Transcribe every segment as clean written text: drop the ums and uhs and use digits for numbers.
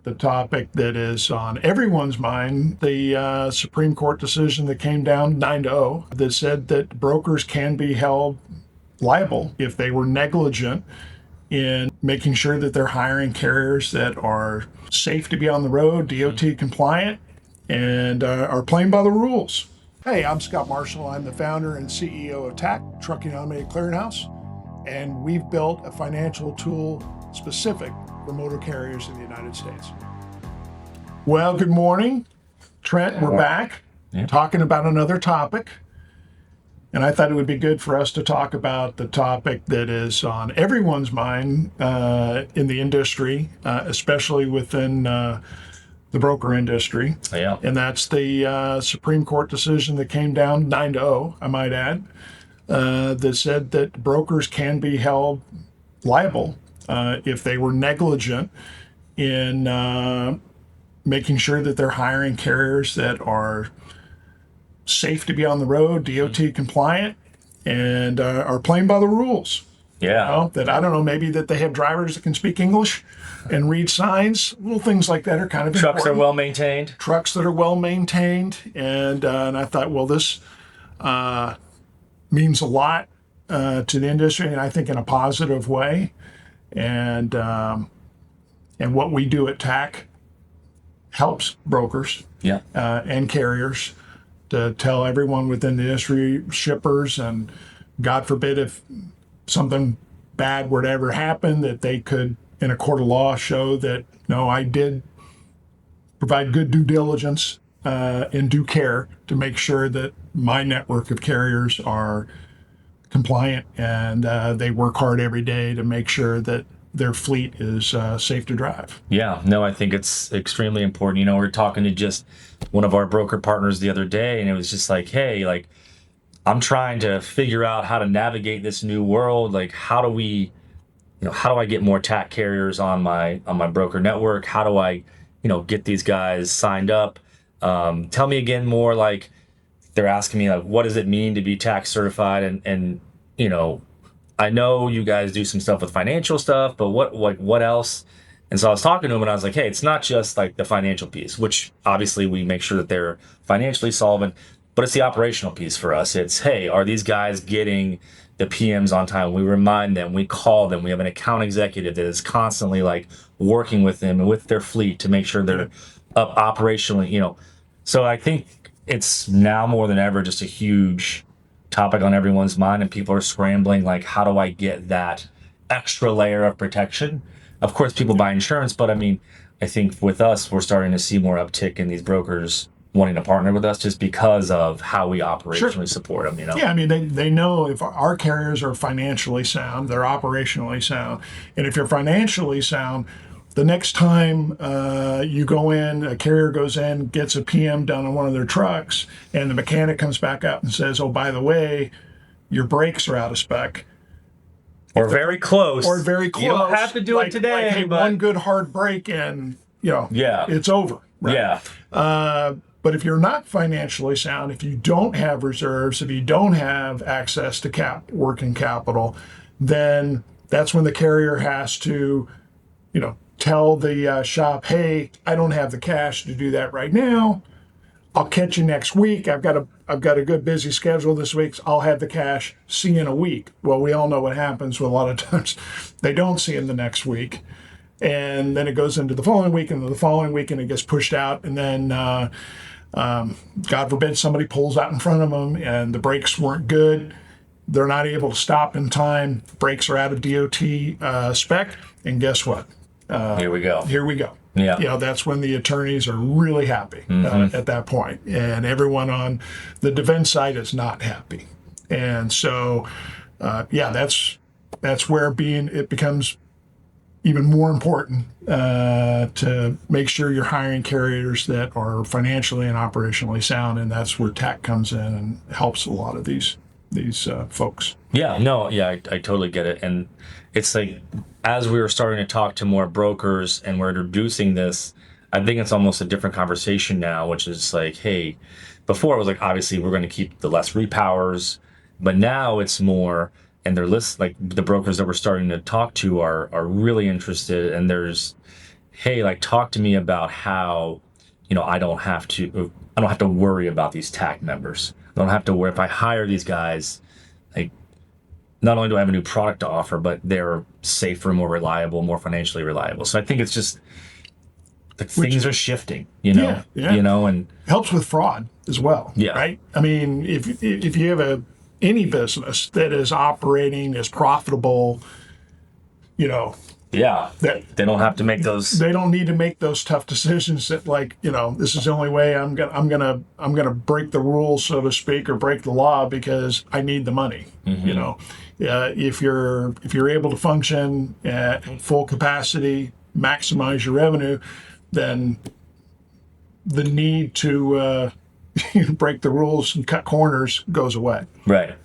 The topic that is on everyone's mind, the Supreme Court decision that came down 9-0 that said that brokers can be held liable if they were negligent in making sure that they're hiring carriers that are safe to be on the road, DOT compliant, and are playing by the rules. Hey, I'm Scott Marshall. I'm the founder and CEO of TACH, Trucking Automated Clearinghouse, and we've built a financial tool specific for motor carriers in the United States. Well, good morning, Trent. We're back talking about another topic. And I thought it would be good for us to talk about the topic that is on everyone's mind in the industry, especially within the broker industry. Yeah. And that's the Supreme Court decision that came down 9-0, I might add, that said that brokers can be held liable if they were negligent in making sure that they're hiring carriers that are safe to be on the road, DOT compliant, and are playing by the rules. Yeah. You know, that I don't know, maybe that they have drivers that can speak English and read signs. Little things like that are kind of Trucks important. are well maintained. Trucks that are well maintained, and I thought, well, this means a lot to the industry, and I think in a positive way. And what we do at TAC helps brokers Yeah. and carriers to tell everyone within the industry, shippers, and God forbid if something bad were to ever happen, that they could, in a court of law, show that, no, I did provide good due diligence and due care to make sure that my network of carriers are compliant and they work hard every day to make sure that their fleet is safe to drive. Yeah. No, I think it's extremely important. You know, we were talking to just one of our broker partners the other day, and it was just like, hey, like, I'm trying to figure out how to navigate this new world. Like, how do I get more TAC carriers on my broker network? How do I, get these guys signed up? Tell me again more, like, they're asking me, like, what does it mean to be TAC certified? And I know you guys do some stuff with financial stuff, but what else? And so I was talking to him, and I was like, hey, it's not just like the financial piece, which obviously we make sure that they're financially solvent, but it's the operational piece for us. It's, hey, are these guys getting the PMs on time? We remind them, we call them, we have an account executive that is constantly like working with them and with their fleet to make sure they're up operationally, So I think it's now more than ever just a huge topic on everyone's mind, and people are scrambling, like, how do I get that extra layer of protection? Of course, people buy insurance, but I mean, I think with us, we're starting to see more uptick in these brokers wanting to partner with us just because of how we operationally support them, Yeah, I mean, they know if our carriers are financially sound, they're operationally sound. And if you're financially sound, the next time you go in, a carrier goes in, gets a PM done on one of their trucks, and the mechanic comes back up and says, oh, by the way, your brakes are out of spec. Or very close. Or very close. You don't have to do it today. Like, hey, but one good hard break and, it's over. Right? Yeah. But if you're not financially sound, if you don't have reserves, if you don't have access to working capital, then that's when the carrier has to, tell the shop, hey, I don't have the cash to do that right now. I'll catch you next week. I've got a good busy schedule this week. So I'll have the cash. See you in a week. Well, we all know what happens with a lot of times. They don't see him the next week. And then it goes into the following week and the following week, and it gets pushed out. And then, God forbid, somebody pulls out in front of them and the brakes weren't good. They're not able to stop in time. Brakes are out of DOT spec. And guess what? Here we go. Yeah. That's when the attorneys are really happy at that point. And everyone on the defense side is not happy. And so, that's where it becomes even more important to make sure you're hiring carriers that are financially and operationally sound. And that's where TAC comes in and helps a lot of these folks. Yeah, no, yeah, I totally get it. And it's like, as we were starting to talk to more brokers and we're introducing this, I think it's almost a different conversation now, which is like, hey, before it was like, obviously we're going to keep the less repowers, but now it's more, and they're like the brokers that we're starting to talk to are really interested, and there's hey, like talk to me about how, I don't have to worry about these TAC members. I don't have to worry if I hire these guys, like not only do I have a new product to offer, but they're safer, more reliable, more financially reliable. So I think it's just like Which, things are shifting, yeah, yeah. and Helps with fraud as well, yeah, right? I mean, if you have any business that is operating, is profitable, yeah, that they don't have to make those. they don't need to make those tough decisions that, like, this is the only way I'm gonna break the rules, so to speak, or break the law because I need the money. If you're able to function at full capacity, maximize your revenue, then the need to break the rules and cut corners goes away. Right.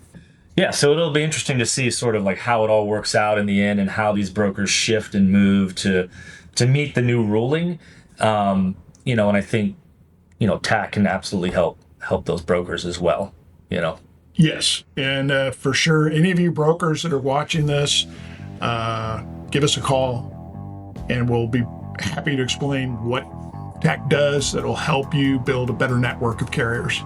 Yeah, so it'll be interesting to see sort of like how it all works out in the end and how these brokers shift and move to meet the new ruling. And I think, TAC can absolutely help those brokers as well. Yes, and for sure, any of you brokers that are watching this, give us a call, and we'll be happy to explain what TAC does that'll help you build a better network of carriers.